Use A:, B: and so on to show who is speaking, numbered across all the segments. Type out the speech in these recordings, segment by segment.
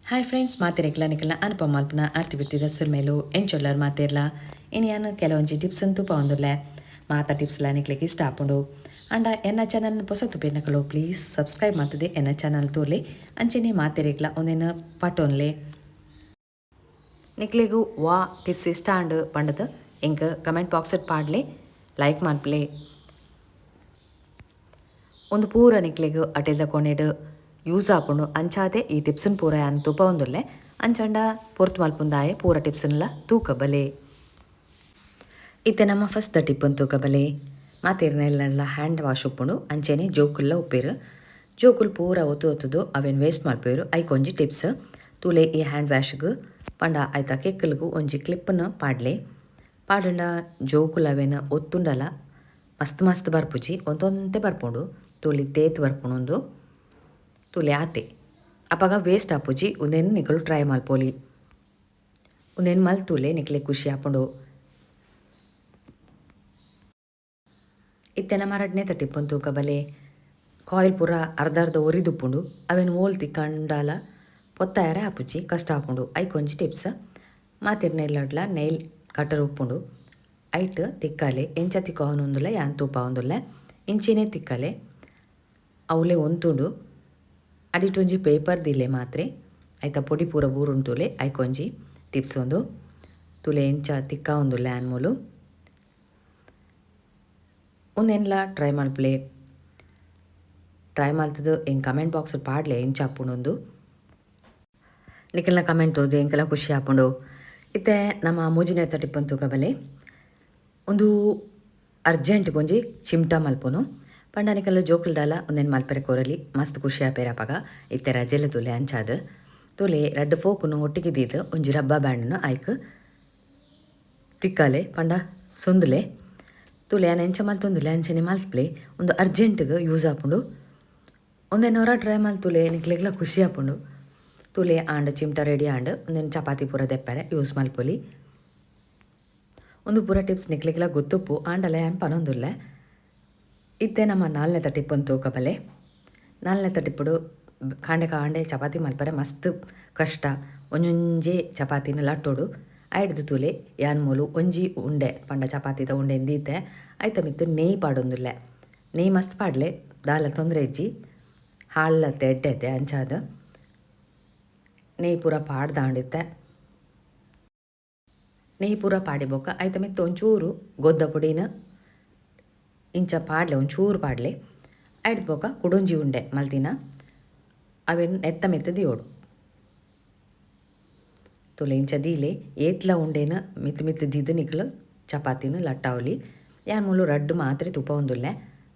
A: Hi friends ಮಾತಿರೆಗ್ಲ ನಿಕಲ್ನ ಅನುಪಮ ಅಲ್ಪನ ಆರ್ತಿ ಬಿತ್ತಿದ ಸುಲ್ಮೇಲು ಎಂಚೊಲ್ಲರ್ ಮಾತಿರ್ಲ ಇನ್ನು ಯಾನು ಕೆಲವೊಂಜಿ ಟಿಪ್ಸ್ ಅಂತೂ ಪವೊಂದುಲ್ಲೆ ಮಾತ ಟಿಪ್ಸ್ಲ ನಿಕ್ಲಿಗೆ ಇಷ್ಟ ಆಪುಂಡು ಅಂಡ ಎನ್ನ ಚಾನಲ್ ಹೊಸತು ಬೇನಕಲು ಪ್ಲೀಸ್ ಸಬ್ಸ್ಕ್ರೈಬ್ ಮಾಡ್ತದೆ ಎನ್ನ ಚಾನಲ್ ತೋರ್ಲೆ ಅಂಚೆನೆ ಮಾತಿರೆಗ್ಲ ಒಂದೇನು ಪಟೋನ್ಲೆ ನಿಕ್ಲಿಗೂ ವಾ ಟಿಪ್ಸ್ ಇಷ್ಟ ಅಂಡು ಪಂಡದು ಎಂಕ್ ಕಮೆಂಟ್ ಬಾಕ್ಸ್ ಪಾಡ್ಲೆ ಲೈಕ್ ಮಾಡ್ಪ್ಲೆ ಒಂದು ಪೂರ ನಿಕ್ಲಿಗೂ ಅಟೆಲ್ದ ಕೊನೆಡು ಯೂಸ್ ಆಪುಂಡು ಅಂಚಾದೆ ಈ ಟಿಪ್ಸನ್ ಪೂರ ಯಾನ್ ತುಪವೊಂದುಲ್ಲೆ ಅಂಚಂಡ ಪೊರ್ತು ಮಲ್ಪುಂದಾಯೆ ಪೂರ ಟಿಪ್ಸನ್ಲ ತೂಕಬಲೆ ಇತ್ತೆ ನಮ್ಮ ಫಸ್ಟ್ ಟಿಪ್ಪನ್ ತೂಕಬಲೆ ಮಾತಿರ್ನೆಲ್ಲ ಹ್ಯಾಂಡ್ ವಾಶ್ ಉಪ್ಪುಂಡು ಅಂಚೆನೆ ಜೋಕುಲ್ಲ ಉಪ್ಪೇರು ಜೋಕುಲ್ ಪೂರ ಒತ್ತುದು ಅವೇನು ವೇಸ್ಟ್ ಮಲ್ಪೇರು ಐಕೊಂಜಿ ಟಿಪ್ಸ್ ತೂಲೆ ಈ ಹ್ಯಾಂಡ್ ವಾಶ್ಗೂ ಪಂಡ ಆಯ್ತ ಕೆಕ್ಕಲ್ಗೂ ಒಂಜಿ ಕ್ಲಿಪ್ಪನ್ನು ಪಾಡ್ಲೆ ಪಾಡಂಡ ಜೋಕುಲ್ ಅವೇನು ಒತ್ತುಂಡಲ ಮಸ್ತ್ ಮಸ್ತ್ ಬರ್ಪುಜಿ ಒಂದೊಂದೇ ಬರ್ಪುಂಡು ತೂಲಿ ತೇತ್ ಬರ್ಪುಣೊಂದು ತುಲೆ ಆತೆ ಅಪ್ಪಾಗ ವೇಸ್ಟ್ ಆಪುಜಿ ಒಂದೇನು ನಿಕಲು ಟ್ರೈ ಮಲ್ಪೋಲಿ ಒಂದೇನು ಮಲ್ತೂಲೆ ನಿಕ್ಲೆ ಖುಷಿ ಆಪುಂಡು ಇತ್ತೆ ನಮ್ಮ ರಡ್ನೆ ಟಿಪ್ಪನ್ ತೂಕಬಲೆ ಕಾಯಿಲ್ ಪೂರ ಅರ್ಧ ಒರಿದುಪ್ಪುಂಡು ಅವೇನು ಓಲ್ತಿ ಕಂಡಾಲ ಪೊತ್ತಾಯರೆ ಆಪುಜಿ ಕಷ್ಟ ಆಪುಂಡು ಐಕೊಂಜಿ ಟಿಪ್ಸ್ ಮಾತಿರ್ನೆಲ್ಲಡ್ಲ ನೈಲ್ ಕಟರ್ ಉಪ್ಪುಂಡು ಐಟ್ ತಿಕ್ಕಲೆ ಎಂಚ ತಿಕ್ಕೋನೊಂದುಲ್ಲ ಯಾನ್ ತೂಪ ಒಂದುಲ್ಲ ಇಂಚಿನೇ ತಿಕ್ಕಲೆ ಅವಲೆ ಒಂತುಂಡು ಅಡಿಟೊಂಜಿ ಪೇಪರ್ ದಿಲೆ ಮಾತ್ರೆ ಐತ ಪೊಡಿ ಪೂರ ಬೂರುಂಟುಲೆ ಐಕೊಂಜಿ ಟಿಪ್ಸ್ ಒಂದು ತುಲೆ ಎಂಚ ತಿಕ್ಕ ಒಂದುಲ್ಲೆ ಆನ್ಮೂಲು ಒಂದೆನ್ಲ ಟ್ರೈ ಮಲ್ಪಲೆ ಟ್ರೈ ಮಲ್ತದು ಎಂಗೆ ಕಮೆಂಟ್ ಬಾಕ್ಸ್ ಪಾಡ್ಲೆ ಎಂಚ ಆಪುಂಡೊಂದು ನಿಖಲ್ನ ಕಮೆಂಟ್ ತೋದು ಎಂಕೆಲ್ಲ ಖುಷಿ ಆಪುಂಡು ಇತ್ತೆ ನಮ್ಮ ಮೂಜಿನೆತ್ತ ಟಿಪ್ಪನ್ ತೂಕಬಲೆ ಒಂದು ಅರ್ಜೆಂಟ್ಗೆ ಒಂಜಿ ಚಿಮ್ಟ ಮಲ್ಪುನು ಪಂಡನಿಕಲ್ಲ ಜೋಕುಲ್ಡಾಲ ಒಂದೇನು ಮಲ್ಪರೆ ಕೋರಲಿ ಮಸ್ತ್ ಖುಷಿ ಆಪೇರಪ್ಪಾಗ ಇತ್ತೆ ರಜೆಲ್ಲ ತುಲೆ ಅಂಚಾದ ತುಲೆ ರಡ್ಡು ಫೋಕುನು ಒಟ್ಟಿಗೆ ದೀದು ಒಂಜಿ ರಬ್ಬ ಬ್ಯಾಂಡನ್ನು ಆಯ್ಕೆ ತಿಕ್ಕಲೆ ಪಂಡ ಸುಂದಲೆ ತುಲೆ ನಾನು ಎಂಚ ಮಲ್ತೊಂದುಲೆ ಅಂಚನೆ ಮಲ್ಪಲೆ ಒಂದು ಅರ್ಜೆಂಟ್ಗೆ ಯೂಸ್ ಆಪುಂಡು ಒಂದೇನು ಹೊರ ಟ್ರೈ ಮಲ್ತುಲೆ ನಿಕ್ಲೆಗ್ಲ ಖುಷಿ ಆಪುಂಡು ತುಲೆ ಆಂಡ್ ಚಿಮ್ಟ ರೆಡಿ ಆಂಡ್ ಒಂದೇನು ಚಪಾತಿ ಪೂರ ದೆಪ್ಪರೆ ಯೂಸ್ ಮಲ್ಪೊಲಿ ಒಂದು ಪೂರ ಟಿಪ್ಸ್ ನಿಕ್ಲೆಗ್ಲ ಗೊತ್ತುಪ್ಪು ಆಂಡಲ ಏನು ಪನೊಂದುಲ್ಲೆ ಇತ್ತೆ ನಮ್ಮ ನಾಲ್ನೆತ ಟಿಪ್ಪನ್ ತೂಕಬಲೆ ನಾಲ್ನೆತ ಟಿಪ್ಪುಡು ಕಾಂಡೆ ಚಪಾತಿ ಮಲ್ಪರೆ ಮಸ್ತ್ ಕಷ್ಟ ಒಂಜೊಂಜೆ ಚಪಾತಿನ ಲಟ್ಟೋಡು ಐಡ್ದು ತೂಲೆ ಯಾನ್ ಮೂಲು ಒಂಜಿ ಉಂಡೆ ಪಂಡ ಚಪಾತಿದ ಉಂಡೆ ದೀತೆ ಐತ ಮಿತ್ತು ನೆಯ್ ಪಾಡೊಂದುಲ್ಲೆ ನೆಯ್ ಮಸ್ತ್ ಪಾಡ್ಲೆ ದಾಲ ತೊಂದರೆ ಇಜ್ಜಿ ಹಾಳತ್ತೆ ಎಡ್ಡೆತೆ ಅಂಚಾದ ನೆಯ್ ಪೂರ ಪಾಡ್ದಾಂಡಿತ್ತೆ ನೆಯ್ ಪೂರ ಪಾಡಿಬೋಕ ಐತ ಮಿತ್ತು ಒಂಚೂರು ಗೊದ್ದ ಪುಡಿನ ಇಂಚ ಪಾಡ್ಲೆ ಒಂಚೂರು ಪಾಡ್ಲೆ ಐಡ್ಬೋಕ ಕುಡೊಂಜಿ ಉಂಡೆ ಮಲ್ತಿನ ಅವೇನು ನೆತ್ತ ಮೆತ್ತ ದಿಯೋಡು ತುಲೆ ಇಂಚ ದೀಲೆ ಏತ್ಲ ಉಂಡೆನ ಮಿತ್ತು ದಿದ್ದು ನಿಕ್ಲು ಚಪಾತಿನ ಲಟ್ಟಾವಲಿ ಯಾನ್ ಮೂಲು ರಡ್ಡು ಮಾತ್ರೆ ತುಪ್ಪ ಒಂದುಲ್ಲೆ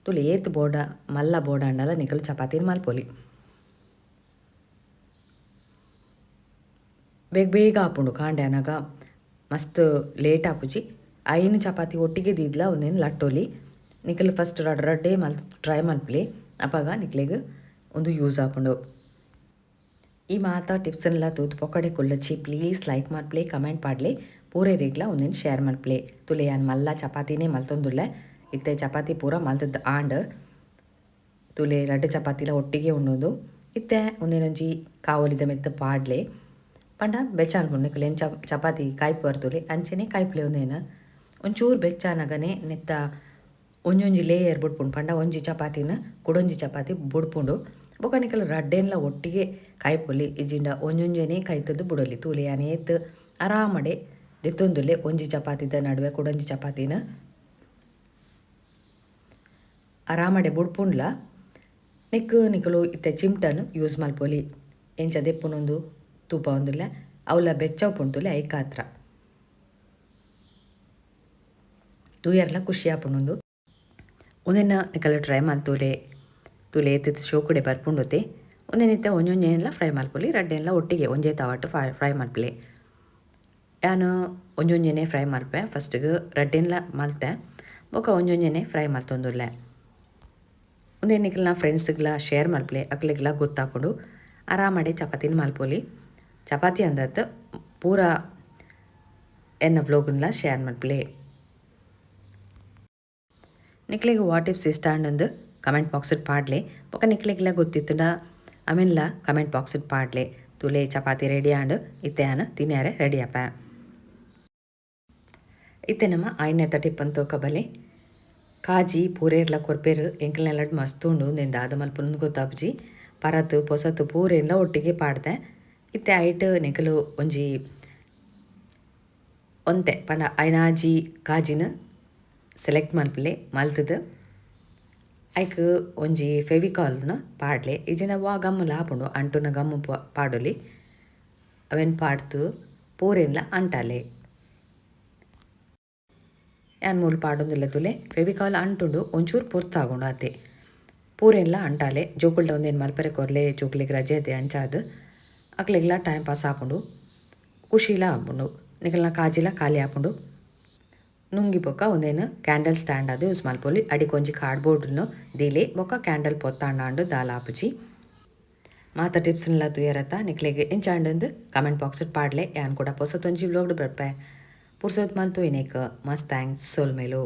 A: ತುಲೆ ಏತ್ ಬೋಡ ಮಲ್ಲ ಬೋಡ ಅಂಡಲ ನಿಕ್ಲು ಚಪಾತಿನ ಮಲ್ಪೊಲಿ ಬೇಗ ಆಪುಂಡು ಕಾಂಡೆ ಅನಗ ಮಸ್ತ್ ಲೇಟ್ ಆಪುಜಿ ಐನು ಚಪಾತಿ ಒಟ್ಟಿಗೆ ದೀದ್ಲ ಒಂದೇನು ಲಟ್ಟೋಲಿ ನಿಕಲ್ ಫಸ್ಟ್ ರಡ್ಡೇ ಟ್ರೈ ಮಲ್ಪಲೆ ಅಪ್ಪಾಗ ನಿಕ್ಲೆಗ್ ಒಂದು ಯೂಸ್ ಆಪುಂಡು ಈ ಮಾತ ಟಿಪ್ಸನ್ನೆಲ್ಲ ತೂತು ಪೊಕ್ಕಡೆ ಕೊಲ್ಲಚ್ಚಿ ಪ್ಲೀಸ್ ಲೈಕ್ ಮಾಡ್ಪ್ಲೆ ಕಮೆಂಟ್ ಪಾಡ್ಲೆ ಪೂರೇ ರೇಗ್ಲ ಒಂದೇನು ಶೇರ್ ಮಲ್ಪ್ಲೆ ತುಲೆ ಯಾನ್ ಮಲ್ಲ ಚಪಾತಿನೇ ಮಲ್ತೊಂದುಲ್ಲೆ ಇತ್ತೆ ಚಪಾತಿ ಪೂರ ಮಲ್ತದ್ದು ಆಂಡ್ ತುಲೆ ರಡ್ಡು ಚಪಾತಿಲ ಒಟ್ಟಿಗೆ ಉಣ್ಣೋದು ಇತ್ತೆ ಒಂದೇನೊಂಜಿ ಕಾವಲಿದ ಮೆತ್ತ ಪಾಡ್ಲೆ ಪಂಡ ಬೆಚ್ಚಾನ್ಕೊಂಡು ನಿಕಲ್ ಏನು ಚಪಾತಿ ಕಾಯ್ಪು ಬರ್ತುಲೆ ಅಂಚೆನೆ ಕಾಯ್ಪ್ಲೆ ಒಂದೇನು ಒಂಚೂರು ಬೆಚ್ಚಾನಗನೆ ನೆತ್ತ ಒಂಜೊಂಜಿ ಲೇಯರ್ ಬುಡ್ಪುಂಡು ಪಂಡ ಒಂಜಿ ಚಪಾತಿನ ಕುಡೊಂಜಿ ಚಪಾತಿ ಬುಡ್ಪುಂಡು ಬೊಕನಿಕಲ್ ರಡ್ಡೆನ್ಲ ಒಟ್ಟಿಗೆ ಕಾಯ್ಪೊಲಿ ಇಜಿಂಡ ಒಂಜೊಂಜನೇ ಕಾಯ್ತದ್ದು ಬುಡೊಲಿ ತೂಲೆ ಅನೇತ್ ಆರಾಮಡೆ ದೆತ್ತೊಂದುಲ್ಲೆ ಒಂಜಿ ಚಪಾತಿದ ನಡುವೆ ಕುಡೊಂಜಿ ಚಪಾತಿನ ಆರಾಮಡೆ ಬುಡ್ಪುಂಡ್ಲ ನಿಕಲು ಇತ್ತೆ ಚಿಮ್ಟನು ಯೂಸ್ ಮಲ್ಪೊಲಿ ಎಂಚ ದೆಪ್ಪುನೊಂದು ತೂಪ ಒಂದುಲ್ಲೆ ಅವಲ ಬೆಚ್ಚ ಪುಂಟುಲೆ ಐಕ ಹತ್ರ ತೂಯರ್ಲ ಖುಷಿ ಆಪುಂಡು ಒಂದೇನ ನಿಕಲ್ ಟ್ರೈ ಮಲ್ತೂಲೆ ತುಲೆ ಏತ್ ಶೋಕುಡೆ ಬರ್ಪುಂಡೊತೆ ಒಂದೇನಿತ್ತ ಒಂಜೊಂಜೆಲ್ಲ ಫ್ರೈ ಮಲ್ಪೊಲಿ ರಡ್ಡೆಲ್ಲ ಒಟ್ಟಿಗೆ ಒಂಜೇ ತವಾಟು ಫ್ರೈ ಮಲ್ಪಲೆ ಯಾನು ಒಂಜೊಂಜೆನೆ ಫ್ರೈ ಮಲ್ಪೆ ಫಸ್ಟ್ಗೆ ರಡ್ಡೆಲ್ಲ ಮಲ್ತೆ ಬೊಕ ಒಂಜೊಂಜೆನೆ ಫ್ರೈ ಮಲ್ತೊಂದುಲ್ಲೆ ಒಂದೇ ನಿಕಲ್ನ ಫ್ರೆಂಡ್ಸ್ಗ್ಲ ಶೇರ್ ಮಲ್ಪಲೆ ಅಕ್ಲೆಗ್ಲ ಗೊತ್ತಾಪುಂಡು ಆರಾಮಡೆ ಚಪಾತಿನ ಮಲ್ಪೊಲಿ ಚಪಾತಿ ಅಂದದ್ದು ಪೂರ ಎನ್ನ ವ್ಲೋಗನ್ಲ ಶೇರ್ ಮಲ್ಪಲೆ ನಿಕ್ಲೆಗ್ ವಾಟ್ ಟಿಪ್ಸ್ ಇಷ್ಟ ಅಂಡಂದು ಕಮೆಂಟ್ ಬಾಕ್ಸ್ ಪಾಡ್ಲೆ ಬೊಕ ನಿಕ್ಲೆಗ್ಲ ಗೊತ್ತಿತ್ತುಂಡ ಅಮೆನ್ಲ ಕಮೆಂಟ್ ಬಾಕ್ಸ್ ಪಾಡ್ಲೆ ತುಲೆ ಚಪಾತಿ ರೆಡಿ ಆಂಡು ಇತ್ತೆ ಆನ ತಿನ್ಯಾರೆ ರೆಡಿ ಅಪ್ಪ. ಇತ್ತೆ ನಮ್ಮ ಆಯ್ನೆತ್ತ ಟಿಪ್ಪನ್ ತೋಕಬಲೆ ಕಾಜಿ ಪೂರೇರ್ಲ ಕೊರ್ಪೇರು ಎಂಕಲ್ನೆಲ್ಲಡ್ ಮಸ್ತ್ ಉಂಡು ನೆಂದ ದಾದ ಮಲ್ಪುನಂದು ಗೊತ್ತಾಪುಜಿ ಪರತು ಪೊಸತು ಪೂರೆಲ್ಲ ಒಟ್ಟಿಗೆ ಪಾಡ್ದೆ. ಇತ್ತೆ ಐಟ್ ನಿಕಲು ಒಂಜಿ ಒಂತೆ ಪಂಡ ಐನಾಜಿ ಕಾಜಿನ ಸೆಲೆಕ್ಟ್ ಮಲ್ಪಲೆ ಮಲ್ತದು ಐಕ್ ಒಂಜಿ ಫೆವಿಕಾಲ್ನ ಪಾಡ್ಲೆ ಇಜಿನ ವಾ ಗಮ್ಮು ಲಾಪುಂಡು ಅಂಟುನ ಗಮ್ಮು ಪಾಡೊಲಿ ಅವೆನ್ ಪಾಡ್ತು ಪೂರೆನ್ಲ ಅಂಟಾಲೆ ಯಾನ್ ಮೂಲು ಪಾಡೊಂದುಲ್ಲ ತುಲೆ ಫೆವಿಕಾಲ್ ಅಂಟುಂಡು ಒಂಚೂರು ಪೊರ್ತಾಗುಂಡು ಅತ್ತೆ ಪೂರೆನ್ಲ ಅಂಟಾಲೆ ಜೋಕುಲ್ಡ ಒಂದೇನು ಮಲ್ಪರೆ ಕೊರ್ಲೆ ಜೋಕ್ಲಿಗೆ ರಜೆ ಅತ್ತೆ ಅಂಚಾದು ಅಕ್ಲೆಗ್ಲ ಟೈಮ್ ಪಾಸ್ ಆಪುಂಡು ಖುಷಿಲ ಆಪುಂಡು ನಿಕಲ್ನ ಕಾಜಿಲ ಖಾಲಿ ಆಪುಂಡು. ನುಂಗಿ ಬೊಕ್ಕ ಒಂದೇನು ಕ್ಯಾಂಡಲ್ ಸ್ಟ್ಯಾಂಡ್ ಅದು ಯೂಸ್ ಮಲ್ಪೊಲಿ ಅಡಿಕೊಂಜಿ ಕಾರ್ಡ್ಬೋರ್ಡ್ನು ದಿಲೆ ಬೊಕ್ಕ ಕ್ಯಾಂಡಲ್ ಪೊತ್ತಾಂಡು ದಾಲ ಆಪುಜಿ. ಮಾತ ಟಿಪ್ಸ್ನೆಲ್ಲ ತುಯರತ್ತ ನಿಕ್ಲೆಗೆ ಎಂಚಾಂಡಂದು ಕಮೆಂಟ್ ಬಾಕ್ಸ್ ಪಾಡ್ಲೆ ಯಾನ್ ಕೂಡ ಪೊಸತೊಂಜಿ ವ್ಲೋಗ್ಡು ಬರ್ಪೆ ಪುರ್ಸೋತ್ ಮಲ್ತು ಇನೇಕ ಮಸ್ತ್ ಥ್ಯಾಂಕ್ಸ್ ಸೋಲ್ಮೇಲು.